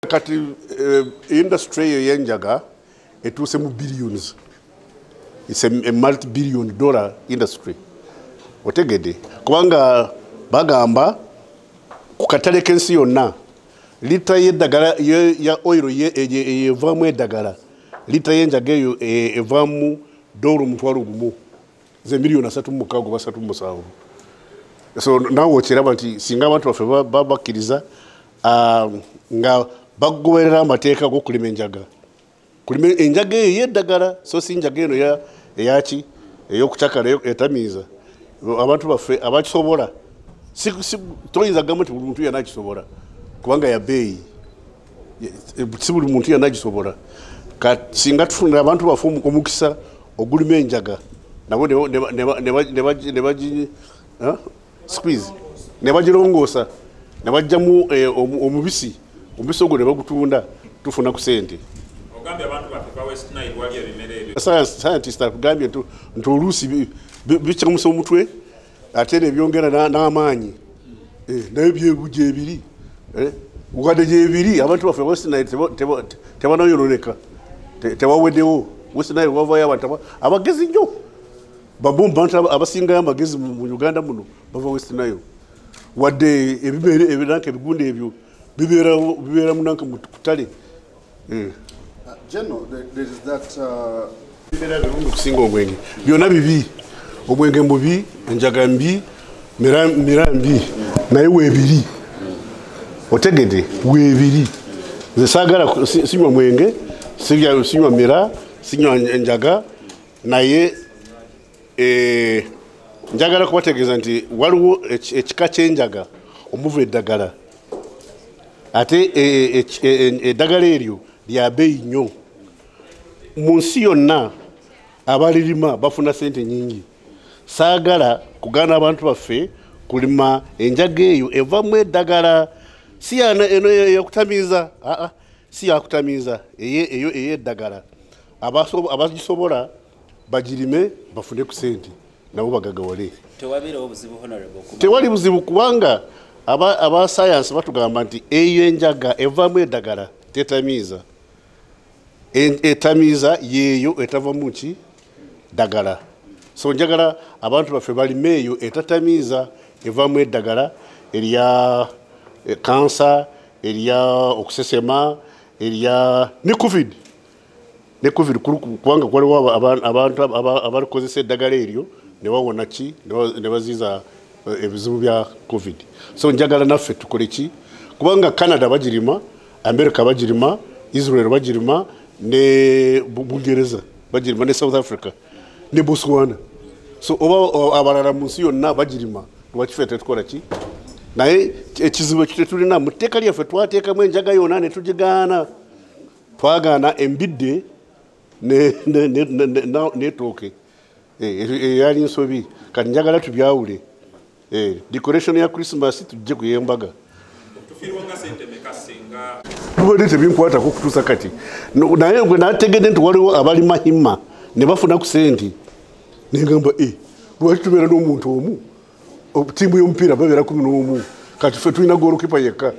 kati industry y'enjaga etuuse mu billions. It's a multi-billion dollar industry. Otegede kubanga bagamba ku katale k'ensi yonna lita y'eddagala ya oil yevamu eddagala lita y'enjaga eyo evamu $1 1,000 ze miliyoni 3.6 oba 3.7. So nawe okiraba nti singa abantu baffe bakkiriza nga bagoberera amateeka g'okulima enjaga. Kulima enjaga eyo y'eddagala so si njaga eno eyaki ey'okucakala etamiiza. Abantu baffe abakisobola toyinza gamba nti buli muntu yenna akisobola kubanga ya bbeeyi si buli muntu yenna agisobola. Singa tufunira abantu baffe omukisa ogulima enjaga nabo squeeze ne bagirongoosa ne bajjamu omubisi ogwo ne bagutunda tufuna ku sente. Scientist atugambye nti oluusi bicamusa omutwe ate ne byongera n'amaanyi naye byebuja ebiri wadde gyebiri abantu baffe West Nile tebanayononeka tebaweddewo. West Nile wavayo abantu abagezi nnyo babumba abantu abasingayo amagezi mu Uganda muno bava West Nile wadde ebinanka ebigunda ebyo bibeera munanka mu kutale. General, there is that kusinga omwenge byonna bibi. Omwenge mubi, enjaga mbi, mira mbi, naye weebiri. Otegede weebiri. Nze saagala sinywa mwenge, sinywa mira, sinywa enjaga, naye njagala kubategeeza nti waliwo ekika ky'enjaga omuva eddagala. Ate eddagala eryo lya bbeeyi nnyo. Mu nsi yonna abalirima bafuna sente nyingi. Saagala kugaana abantu baffe kulima enjaga eyo evamu eddagala. Si eno eyokutamiiza, si yakutamiiza eyo ey'eddagala. Abagisobola bagirime bafune ku sente nabo bagagawale. Tewali buzibu kubanga aba science batugamba nti eyo enjaga evamu eddagala tetamiiza. Etamiiza yeeyo etavamu ki ddagala. So njagala abantu baffe balime eyo etatamiiza evamu eddagala erya kansa, erya okusesema, erya ne covid kubanga waliwo abantu abalikozesa eddagala eryo ne bawona ki ne baziiza ebizibu bya covid. So njagala naffe tukole ki kubanga Canada bagirima, America bagirima, Israel bagirima, ne Bungereza bagirima, ne South Africa ne Botswana. So oba abalala mu nsi yonna bagirima lwaki ffe tetukola ki. Naye ekizibu ekitulina mu tteeka lyaffe twateekamu enjaga yonna ne tugigaana. Twagaana embidde n'etooke eyali nsobi. Kati njagala tubyawule. Decoration ya Christmas tujje ku y'embaga. Tubadde tebinkwatako kutuusa kati. Naye gwe nategedde nti waliwo abalima himma ne bafuna ku sente. Nengamba lwaki tubeera n'omuntu omu ttiimu y'omupiira babeera 11 kati ffe tulina goalkeeper yekka.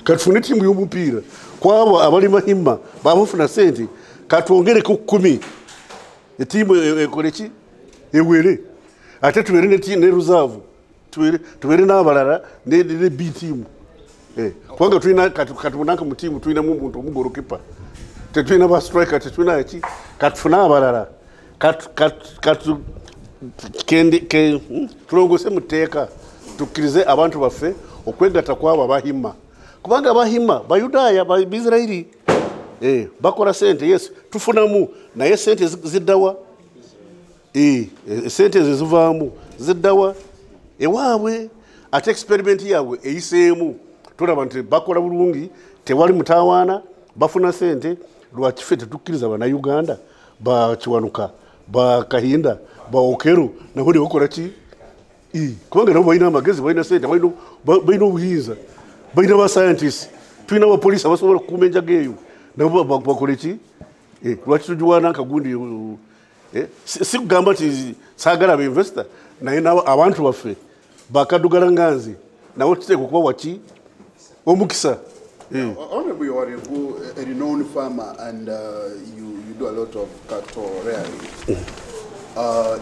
Kati tufune ttiimu y'omupiira kwabo abalima himma babafuna sente katwongereko 10 ettiimu ekole ki ewere ate tubeere ne reserve tubeere n'abalala ne B team. Kubanga tulina katubonanka mu ttiimu tulinamu omuntu omu goalkeeper tetulina ba striker tetulina ki katufune abalala tulongose mu tteeka tukkirize abantu baffe okwegatta kwabo abahimma kubanga abahimma Bayudaaya Baisirairi bakola sente. Yes tufunamu naye sente ziddawa. Sente ezo zivaamu ziddawa ewaabwe ate experiment yaabwe eyiseemu tulaba nti bakola bulungi tewali mutawaana bafuna sente. Lwaki ffe tetukkiriza Bannayuganda bakiwanuka bakahinda baokero nabo ne bakola ki kubanga nabo balina amagezi balina sente balina obuyinza balina ba scientists tulina abapoliisi abasobola okukuuma enjaga eyo nabo bakole ki lwaki tugiwaana nkagundi si kugamba nti saagala ba investor naye abantu baffe bakaddugala nga nze nabo tuteeka okuba waki omukisa Honorable, you are a renowned farmer and you do a lot of cattle rearing.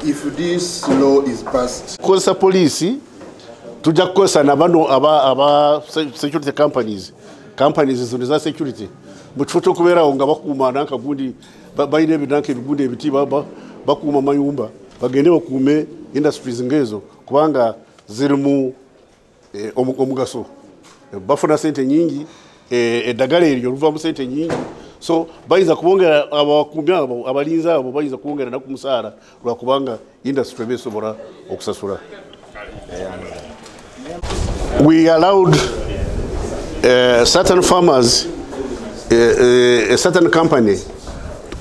If this law is passed, kosa police tuja kukosa na bano aba security companies zoniza security muchifoto kubera nga bakuma nanka gundi bayine bidanke bigundi ebiti bakuma mayumba bagende bakume industries ngezo kubanga ziri mu omugaso bafuna sente nyingi eddagala eryo luva mu sente nyingi so bayiza kubongera abakumya abo abalinza abo bayiza kubongera na kumusara lwa kubanga industry besobora okusasula. We allowed certain farmers, a certain company,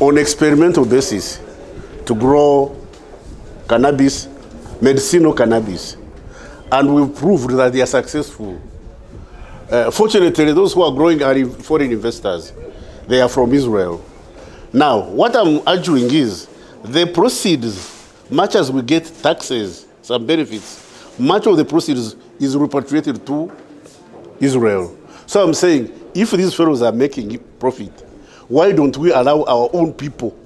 on experimental basis, to grow cannabis, medicinal cannabis, and we've proved that they are successful. Fortunately, those who are growing are foreign investors. They are from Israel. Now, what I'm arguing is the proceeds, much as we get taxes, some benefits, much of the proceeds is repatriated to Israel. So I'm saying, if these fellows are making profit, why don't we allow our own people,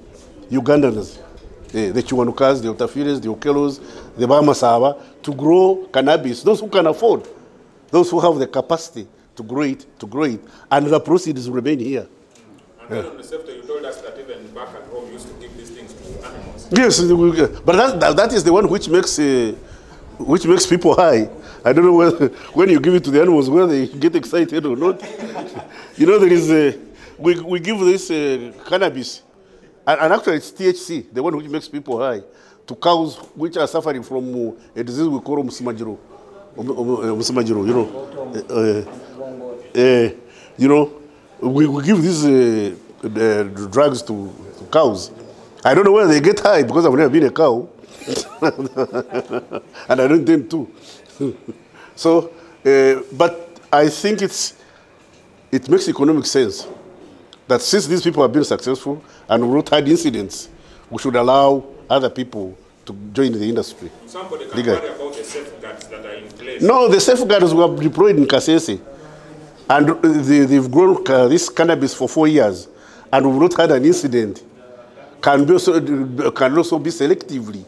Ugandans, the Chiwanukas, the Otafiles, the Okelos, the Bamasava, to grow cannabis, those who can afford, those who have the capacity to grow it, and the proceeds remain here. And on the safety, you told us that even back at home you used to give these things to animals. Yes, but that is the one which makes people high. I don't know whether when you give it to the animals, whether they get excited or not. You know, there is we give this cannabis, and actually it's THC, the one which makes people high, to cows which are suffering from a disease we call musimajiro. You know, we give these drugs to cows. I don't know whether they get high because I've never been a cow. And I don't intend to. So, but I think it makes economic sense that since these people have been successful and we've not had incidents, we should allow other people to join the industry. Somebody can worry about the safeguards that are in place. No, the safeguards were deployed in Kasese. And they've grown this cannabis for 4 years. And we've not had an incident. Can also be selectively,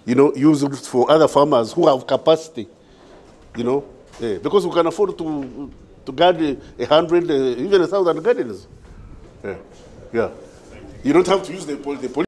you know, used for other farmers who have capacity, you know, because we can afford to guard 100, even 1,000 gardens. Yeah. You don't have to use the